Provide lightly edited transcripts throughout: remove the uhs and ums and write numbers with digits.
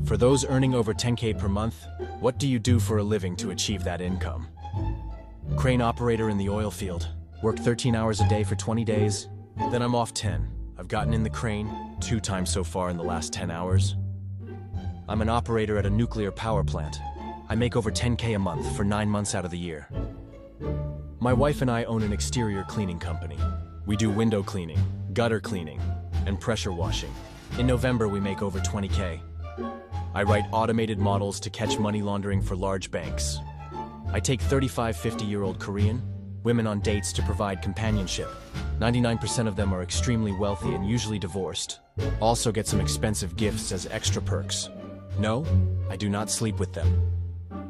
For those earning over 10K per month, what do you do for a living to achieve that income? Crane operator in the oil field. Work 13 hours a day for 20 days, then I'm off 10. I've gotten in the crane 2 times so far in the last 10 hours. I'm an operator at a nuclear power plant. I make over 10K a month for 9 months out of the year. My wife and I own an exterior cleaning company. We do window cleaning, gutter cleaning, and pressure washing. In November, we make over 20K. I write automated models to catch money laundering for large banks. I take 35, 50-year-old Korean women on dates to provide companionship. 99% of them are extremely wealthy and usually divorced. Also get some expensive gifts as extra perks. No, I do not sleep with them.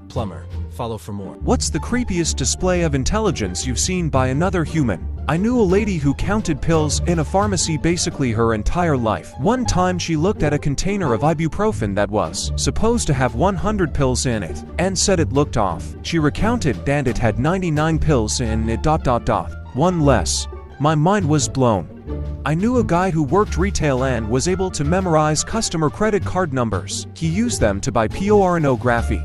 Plumber, follow for more. What's the creepiest display of intelligence you've seen by another human? I knew a lady who counted pills in a pharmacy basically her entire life. One time she looked at a container of ibuprofen that was supposed to have 100 pills in it and said it looked off. She recounted and it had 99 pills in it ... One less. My mind was blown. I knew a guy who worked retail and was able to memorize customer credit card numbers. He used them to buy pornography.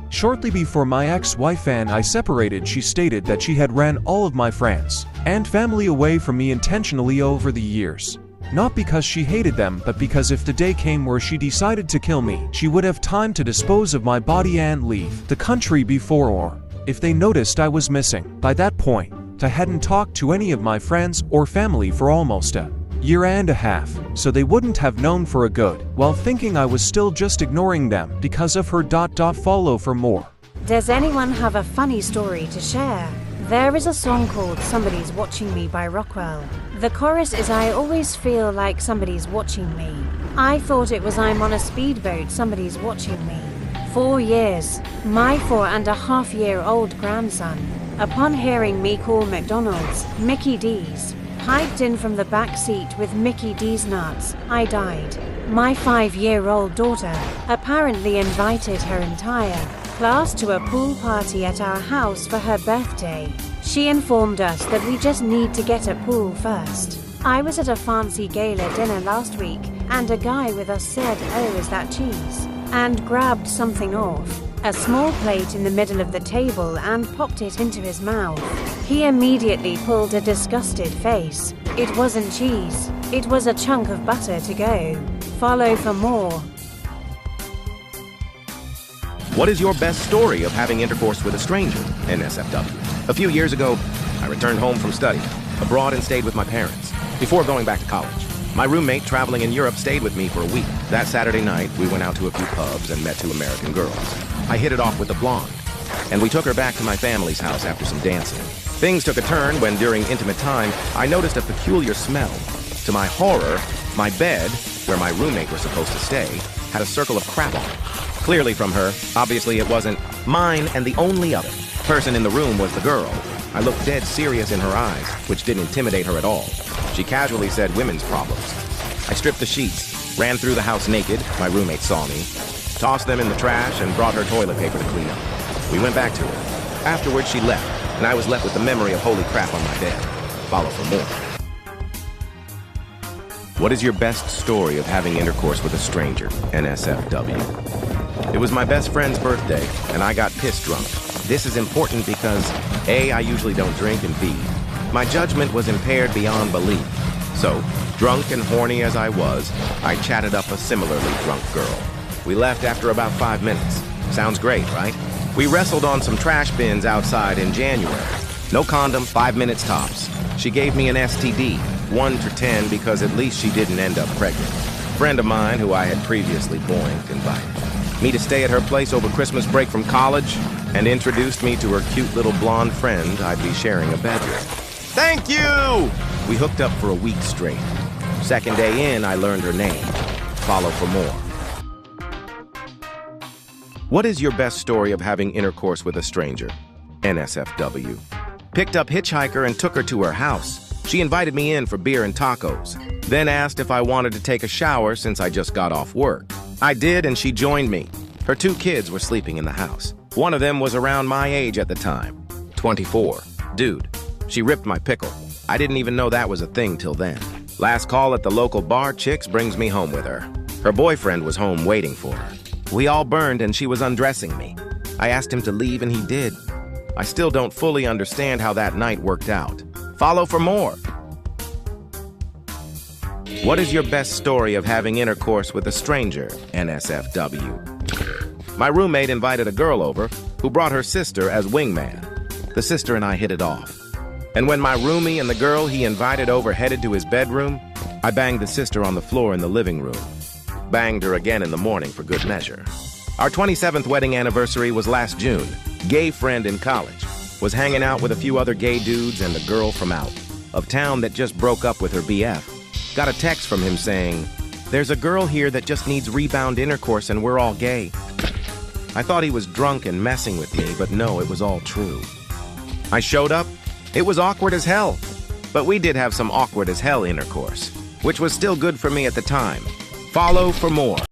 Shortly before my ex-wife and I separated, she stated that she had ran all of my friends and family away from me intentionally over the years. Not because she hated them, but because if the day came where she decided to kill me, she would have time to dispose of my body and leave the country before, or if they noticed I was missing. By that point, I hadn't talked to any of my friends or family for almost a year and a half, so they wouldn't have known for a good, while thinking I was still just ignoring them because of her ... Follow for more. Does anyone have a funny story to share? There is a song called Somebody's Watching Me by Rockwell. The chorus is I always feel like somebody's watching me. I thought it was I'm on a speedboat, somebody's watching me. 4 years. My 4.5-year-old grandson, upon hearing me call McDonald's Mickey D's, hiked in from the back seat with Mickey D's nuts. I died. My 5-year-old daughter apparently invited her entire class to a pool party at our house for her birthday. She informed us that we just need to get a pool first. I was at a fancy gala dinner last week and a guy with us said, "Oh, is that cheese?" and grabbed something off a small plate in the middle of the table and popped it into his mouth. He immediately pulled a disgusted face. It wasn't cheese. It was a chunk of butter to go. Follow for more. What is your best story of having intercourse with a stranger? NSFW. A few years ago, I returned home from study abroad and stayed with my parents before going back to college. My roommate traveling in Europe stayed with me for a week. That Saturday night, we went out to a few pubs and met 2 American girls. I hit it off with the blonde, and we took her back to my family's house after some dancing. Things took a turn when, during intimate time, I noticed a peculiar smell. To my horror, my bed, where my roommate was supposed to stay, had a circle of crap on it. Clearly from her. Obviously it wasn't mine, and the only other person in the room was the girl. I looked dead serious in her eyes, which didn't intimidate her at all. She casually said women's problems. I stripped the sheets, ran through the house naked, my roommate saw me, tossed them in the trash, and brought her toilet paper to clean up. We went back to her. Afterwards, she left, and I was left with the memory of holy crap on my bed. Follow for more. What is your best story of having intercourse with a stranger? NSFW. It was my best friend's birthday, and I got piss drunk. This is important because A, I usually don't drink, and B, my judgment was impaired beyond belief. So, drunk and horny as I was, I chatted up a similarly drunk girl. We left after about 5 minutes. Sounds great, right? We wrestled on some trash bins outside in January. No condom, 5 minutes tops. She gave me an STD, 1 to 10, because at least she didn't end up pregnant. A friend of mine, who I had previously boinked, invited me to stay at her place over Christmas break from college and introduced me to her cute little blonde friend I'd be sharing a bed with. Thank you! We hooked up for a week straight. Second day in, I learned her name. Follow for more. What is your best story of having intercourse with a stranger? NSFW. Picked up hitchhiker and took her to her house. She invited me in for beer and tacos, then asked if I wanted to take a shower since I just got off work. I did, and she joined me. Her 2 kids were sleeping in the house. One of them was around my age at the time, 24. Dude, she ripped my pickle. I didn't even know that was a thing till then. Last call at the local bar, Chicks brings me home with her. Her boyfriend was home waiting for her. We all burned and she was undressing me. I asked him to leave and he did. I still don't fully understand how that night worked out. Follow for more. What is your best story of having intercourse with a stranger, NSFW? My roommate invited a girl over who brought her sister as wingman. The sister and I hit it off. And when my roomie and the girl he invited over headed to his bedroom, I banged the sister on the floor in the living room. Banged her again in the morning for good measure. Our 27th wedding anniversary was last June. Gay friend in college was hanging out with a few other gay dudes and a girl from out of town that just broke up with her BF. Got a text from him saying, "There's a girl here that just needs rebound intercourse and we're all gay." I thought he was drunk and messing with me, but no, it was all true. I showed up. It was awkward as hell. But we did have some awkward as hell intercourse, which was still good for me at the time. Follow for more.